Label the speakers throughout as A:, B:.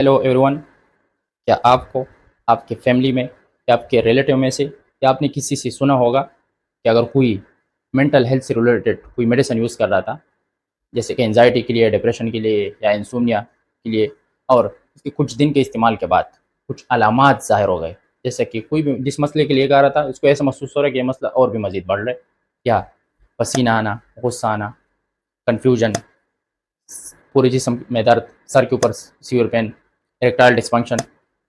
A: Hello everyone. क्या आपको आपके फैमिली में या आपके रिलेटिव में से या आपने किसी से सुना होगा कि अगर कोई मेंटल हेल्थ से रिलेटेड कोई मेडिसिन यूज़ कर रहा था, जैसे कि एंजाइटी के लिए, डिप्रेशन के लिए या इंसोम्निया के लिए, और उसके कुछ दिन के इस्तेमाल के बाद कुछ अलामात ज़ाहिर हो गए, जैसे कि कोई भी जिस मसले के लिए गा रहा था उसको ऐसा महसूस हो रहा है कि ये मसला और भी मज़ीद बढ़ रहा है, या पसीना आना, गुस्सा आना, कन्फ्यूजन, पूरे जिस्म में दर्द, सर के ऊपर सीवियर पेन, इरेक्टाइल डिस्फंक्शन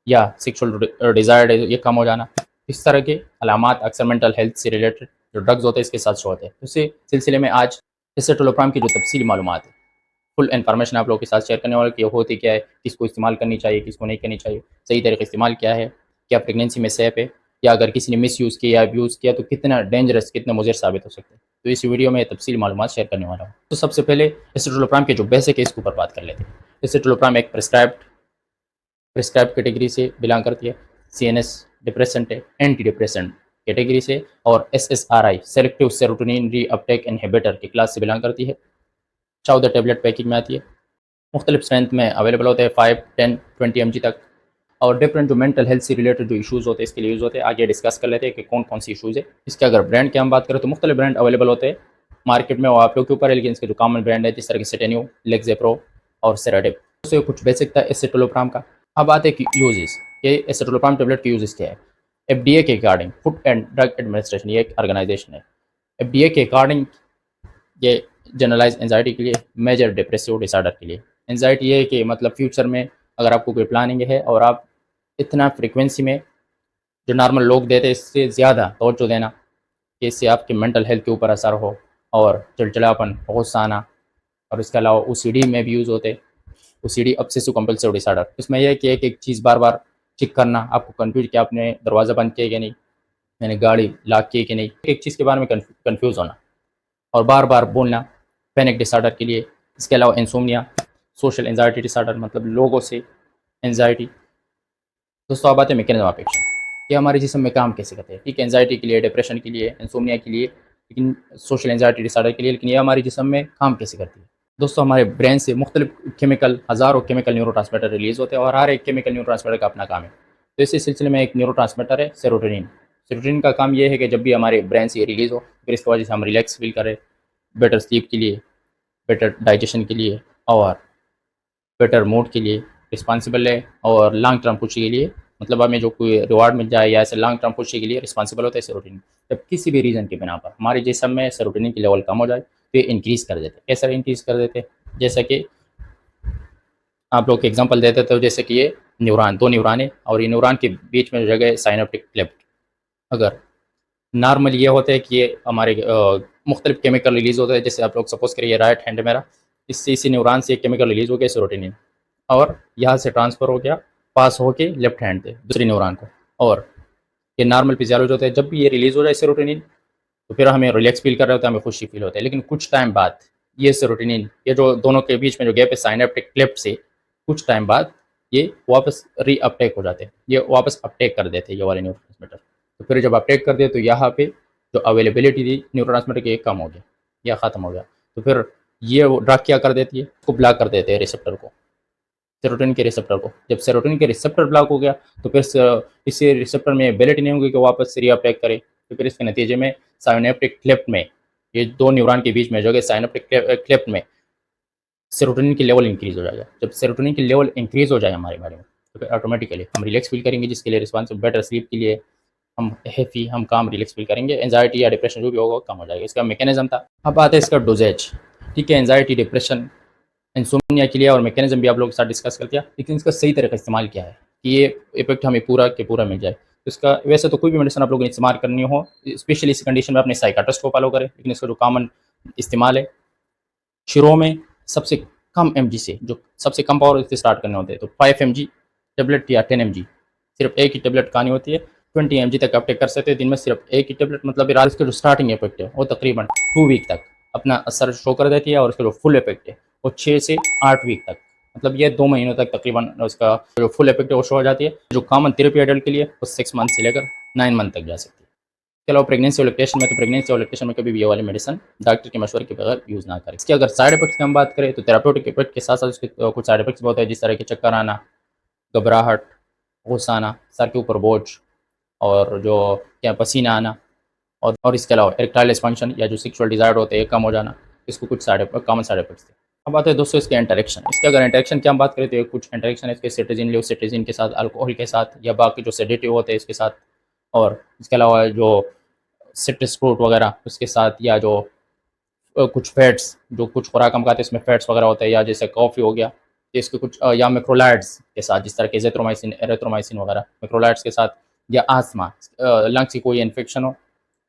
A: या सेक्सुअल डिज़ायर ये कम हो जाना। इस तरह के अलामात अक्सर मेंटल हेल्थ से रिलेटेड जो ड्रग्स होते हैं इसके साथ शो होते हैं। इसी सिलसिले में आज एसिटोलोप्राम की जो तफसीली मालूमात है, फुल इन्फॉर्मेशन आप लोगों के साथ शेयर करने वाले कि होती क्या है, किसको इस्तेमाल करनी चाहिए, किसको नहीं करनी चाहिए, सही तरीके इस्तेमाल क्या है, क्या प्रेगनेंसी में सेफ है, या अगर किसी ने मिस यूज़ किया या अब्यूज़ किया तो कितना डेंजरस, कितना मुज़र साबित हो सकता है। तो इस वीडियो में तफसीली मालूमात शेयर करने वाला हूँ। तो सबसे पहले एसिटोलोप्राम के जो बेसिक है इसके ऊपर बात कर लेते हैं। एसिटोलोप्राम एक प्रिस्क्राइब कैटेगरी से बिलोंग करती है, सीएनएस डिप्रेसेंट है, एंटी डिप्रेसेंट कैटेगरी से, और SSRI selective serotonin reuptake inhibitor की क्लास से बिलोंग करती है। 14 टेबलेट पैकिंग में आती है, मुख्तलिफ स्ट्रेंथ में अवेलेबल होते हैं, 5, 10, 20 mg तक। और डिफरेंट जो मेंटल हेल्थ से रिलेटेड जो इशूज़ होते हैं इसके लिए यूज़ होते हैं। आगे डिस्कस कर लेते हैं कि कौन कौन सी इशूज़ है। इसके अगर ब्रांड की हम बात करें तो मुख्तलिफ ब्रांड अवेलेबल होते हैं मार्केट में, वो आप लोग के ऊपर है, लेकिन इसके जो कॉमन ब्रांड है जिस तरह के सेटेनियो, लेक्सेप्रो और सेराटिव, उससे कुछ बेसिक था एसिटोलोप्राम का। अब आते हैं कि यूजेस, ये एसिटोलोप्राम टेबलेट के यूजेस क्या है। एफडीए के according, food and drug administration, ये एक ऑर्गेनाइजेशन है, एफडीए के अकॉर्डिंग ये जनरलाइज एंजाइटी के लिए, मेजर डिप्रेसिव डिसऑर्डर के लिए। एंजाइटी ये है कि मतलब फ्यूचर में अगर आपको कोई प्लानिंग है और आप इतना फ्रिक्वेंसी में जो नॉर्मल लोग देते हैं इससे ज़्यादा तवज्जो देना कि इससे आपके मेंटल हेल्थ के ऊपर असर हो, और चिड़चिड़ापन, गुस्सा आना, और इसके अलावा ओसीडी में भी यूज़ होते। ओसीडी ऑब्सेसिव कंपल्सिव डिसऑर्डर, इसमें यह है कि एक एक चीज़ बार बार चेक करना, आपको कन्फ्यूज कि आपने दरवाज़ा बंद किया कि नहीं, मैंने गाड़ी लॉक की कि नहीं, एक चीज़ के बारे में कन्फ्यूज़ होना और बार बार बोलना, पैनिक डिसऑर्डर के लिए। इसके अलावा इंसोम्निया, सोशल एंजाइटी डिसऑर्डर, मतलब लोगों से एंजाइटी। दोस्तों अब आते हैं मैकेनिज्म ऑफ एक्शन, ये हमारे जिस्म में काम कैसे करते हैं। ठीक है, एंजाइटी के लिए, डिप्रेशन के लिए, इंसोम्निया के लिए, लेकिन सोशल एंजाइटी डिसऑर्डर के लिए, लेकिन ये हमारे जिस्म में काम कैसे करती है। दोस्तों हमारे ब्रेन से मुख्तलिफ केमिकल, हज़ारों केमिकल न्यूरो रिलीज़ होते हैं और हर एक केमिकल न्यूरो का अपना काम है। तो इसी सिलसिले में एक न्यूरो है सेरोटोनिन। सेरोटोनिन का काम ये है कि जब भी हमारे ब्रेन से ये रिलीज़ हो, फिर इसकी वजह से हम रिलैक्स फील करें, बेटर स्लीप के लिए, बेटर डाइजेशन के लिए, और बेटर मूड के लिए रिस्पॉन्सिबल है, और लॉन्ग टर्म खुशी के लिए, मतलब हमें जो कोई रिवार्ड मिल जाए या ऐसे लॉन्ग टर्म खुशी के लिए रिस्पॉन्सिबल होता है सेरोटोनिन। जब किसी भी रीज़न के बिना पर हमारे जिस्म में सेरोटोनिन की लेवल कम हो जाए तो ये इंक्रीज़ कर देते हैं। कैसे इंक्रीज़ कर देते हैं, जैसे कि आप लोग एग्जांपल देते थे, जैसे कि ये न्यूरॉन, दो न्यूरॉन है और ये न्यूरॉन के बीच में जगह साइनेप्टिक क्लेफ्ट। अगर नॉर्मल ये होता है कि ये हमारे मुख्तलिफ केमिकल रिलीज़ होते हैं, जैसे आप लोग सपोज करिए राइट हैंड है मेरा, इससे इसी न्यूरॉन से एक केमिकल रिलीज़ हो गया सेरोटोनिन, और यहाँ से ट्रांसफ़र हो गया, पास होके लेफ्ट हैंड पे दूसरी न्यूरॉन को, और ये नॉर्मल फिजियोलॉजी होता है। जब भी ये रिलीज़ हो जाए सेरोटोनिन तो फिर हमें रिलैक्स फील कर रहे होते हैं, हमें खुशी फील होता है, लेकिन कुछ टाइम बाद ये सेरोटोनिन, ये जो दोनों के बीच में जो गैप है साइनेप्टिक क्लेफ्ट से, कुछ टाइम बाद ये वापस रीअपटेक हो जाते हैं, ये वापस अपटेक कर देते हैं ये वाले न्यूरोट्रांसमीटर। तो फिर जब अपटेक कर दे तो यहाँ पे जो अवेलेबिलिटी थी न्यूरोट्रांसमीटर की कम हो गया या ख़त्म हो गया, तो फिर ये ड्रग क्या कर देती है, उसको ब्लॉक कर देते हैं रिसेप्टर को, सेरोटोनिन के रिसेप्टर को। जब सेरोटोनिन के रिसेप्टर ब्लॉक हो गया तो फिर इसी रिसेप्टर में एबिलिटी नहीं होगी कि वापस रीअपटेक करे, तो फिर इसके नतीजे में साइनेप्टिक क्लेफ्ट में, ये दो न्यूरॉन के बीच में जो है साइनेप्टिक क्लेफ्ट में सेरोटोनिन की लेवल इंक्रीज हो जाएगा। जब सेरोटोनिन की लेवल इंक्रीज हो जाए हमारे बॉडी में तो फिर ऑटोमेटिकली हम रिलैक्स फील करेंगे, जिसके लिए रिस्पॉन्सिबल, बेटर स्लीप के लिए हम हैप्पी, हम काम, रिलैक्स फील करेंगे, एंजाइटी या डिप्रेशन जो भी होगा कम हो जाएगा। इसका मैकेनिज्म था। अब आते हैं इसका डोजेज। ठीक है, एंजाइटी, डिप्रेशन, इंसोम्निया के लिए और मैकेनिज्म भी आप लोगों के साथ डिस्कस कर दिया, लेकिन इसका सही तरीका इस्तेमाल क्या है कि ये इफेक्ट हमें पूरा के पूरा मिल जाए। तो इसका वैसे तो कोई भी मेडिसिन आप लोगों ने इस्तेमाल करनी हो, स्पेशली इस कंडीशन में अपने साइकाट्रिस्ट को फॉलो करें, लेकिन इसका जो कॉमन इस्तेमाल है, शुरू में सबसे कम एम से, जो सबसे कम पावर से स्टार्ट करने होते हैं, तो 5 mg टेबलेट या 10 mg, सिर्फ एक ही टेबलेट खानी होती है। 20 mg तक आप टेक कर सकते हैं दिन में, सिर्फ एक ही टेबलेट, मतलब रात का जो स्टार्टिंग इफेक्ट है वो तकरीबन 2 वीक तक अपना असर शो कर देती है, और उसका जो फुल इफेक्ट है वो 6 से 8 वीक तक, मतलब ये 2 महीनों तक तकरीबन उसका जो फुल इफेक्ट है वो शो हो जाती है। जो कॉमन थेरेपी एडल्ट के लिए वो 6 मंथ से लेकर 9 मंथ तक जा सकती है। इसके अलावा प्रेगनेंसी और लैक्टेशन में, तो प्रेगनेंसी और लैक्टेशन में कभी भी ये वाली मेडिसिन डॉक्टर के मशवरे के बगैर यूज़ ना करें। इसके अगर साइड इफेक्ट्स की हम बात करें तो थेराप्यूटिक इफेक्ट के साथ साथ उसके कुछ साइड इफेक्ट्स बहुत है, जिस तरह के चक्कर आना, घबराहट, गुस्सा आना, सर के ऊपर बोझ और जो क्या पसीना आना और इसके अलावा इरेक्टाइल डिस्फंक्शन या जो सेक्सुअल डिज़ायर होते हैं कम हो जाना, इसको कुछ कॉमन साइड इफेक्ट्स थे। अब आते हैं दोस्तों इसके इंटरेक्शन। इसके अगर इंटरेक्शन की हम बात करें तो ये कुछ इंटरेक्शन है इसके सिट्रीजिन, लियोसिट्रीजिन के साथ, अल्कोहल के साथ या बाकी जो सेडेटिव होते हैं इसके साथ, और इसके अलावा जो सिट्रस फ्रूट वगैरह उसके साथ, या जो कुछ फैट्स, जो कुछ खुराक हम खाते हैं इसमें फैट्स वगैरह होते हैं, या जैसे कॉफ़ी हो गया, तो इसके कुछ या मैक्रोलाइड्स के साथ, जिस तरह के एज़िथ्रोमाइसिन, एरिथ्रोमाइसिन वगैरह मैक्रोलाइड्स के साथ, या आस्थमा, लंग्स की कोई इन्फेक्शन हो,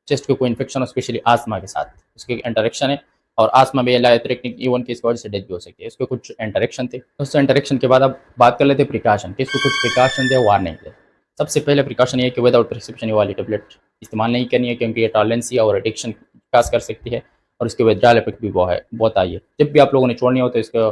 A: चेस्ट की कोई इन्फेक्शन हो, स्पेशली आस्थमा के साथ इसके इंटरेक्शन है। और आस्थमा में लाइथ्रेक्निक इवन की इसकी वजह से डेथ भी हो सकती है। इसके कुछ इंटरेक्शन थे। दोस्तों इंटरेक्शन के बाद अब बात कर लेते हैं प्रिकॉशन कि इसको कुछ प्रिकॉशन थे, वार्निंग थे। सबसे पहले प्रिकॉशन ये है कि विदाउट प्रिस्क्रिप्शन ये वाली टेबलेट इस्तेमाल नहीं करनी है, क्योंकि ये टॉलरेंसी और एडिक्शन काज कर सकती है और इसके विथड्रॉल इफेक्ट भी बहुत आई है। जब भी आप लोगों ने छोड़नी हो तो इसको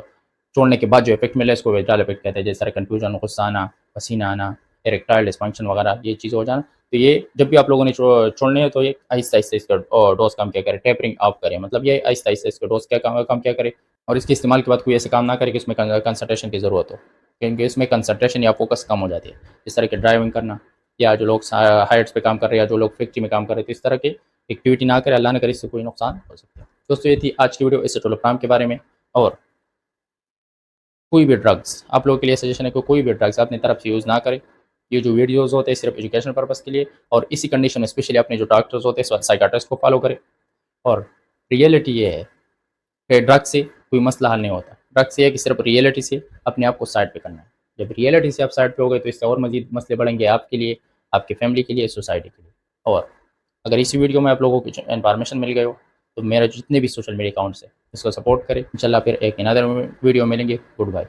A: छोड़ने के बाद जो इफेक्ट मिले इसको विथड्रॉल इफेक्ट कहते हैं, जैसे कन्फ्यूजन, गुस्सा आना, पसीना आना, इरेक्टाइल डिस्फंक्शन वगैरह ये चीज़ हो जाना। तो ये जब भी आप लोगों ने छोड़ने है तो ये आहिस्ता आहिस्ता इसका डोज कम क्या करें, टेपरिंग ऑफ करें, मतलब ये आहिस्ता आहिस्ता इसका डोज क्या कम क्या करें, और इसके इस्तेमाल के बाद कोई ऐसे काम ना करे कि उसमें कंसंट्रेशन की ज़रूरत हो, क्योंकि इसमें कंसंट्रेशन या फोकस कम हो जाती है। इस तरह की ड्राइविंग करना, या जो लोग हाइट्स पे काम कर रहे हैं या जो लोग फैक्ट्री में काम कर रहे थे, इस तरह की एक्टिविटी ना करें, अल्लाह ना करे, इससे कोई नुकसान हो सकता है। दोस्तों ये थी आज की वीडियो एसिटोलोप्राम के बारे में। और कोई भी ड्रग्स, आप लोगों के लिए सजेशन है कि कोई भी ड्रग्स अपनी तरफ से यूज़ ना करें। ये जो वीडियोज़ होते हैं सिर्फ एजुकेशन पर्पज़ के लिए, और इसी कंडीशन में स्पेशली अपने जो डॉक्टर्स होते हैं साइकाट्रिस्ट को फॉलो करें। और रियलिटी ये है कि ड्रग से कोई मसला हल नहीं होता। ड्रग से है कि सिर्फ रियलिटी से अपने आप को साइड पे करना है। जब रियलिटी से आप साइड पे हो गए तो इससे और मज़ीद मसले बढ़ेंगे आपके लिए, आपकी फैमिली के लिए, सोसाइटी के लिए। और अगर इसी वीडियो में आप लोगों को इन्फॉर्मेशन मिल गई हो तो मेरा जितने भी सोशल मीडिया अकाउंट्स है इसको सपोर्ट करें। इंशाल्लाह फिर एक अनदर वीडियो मिलेंगे। Good bye.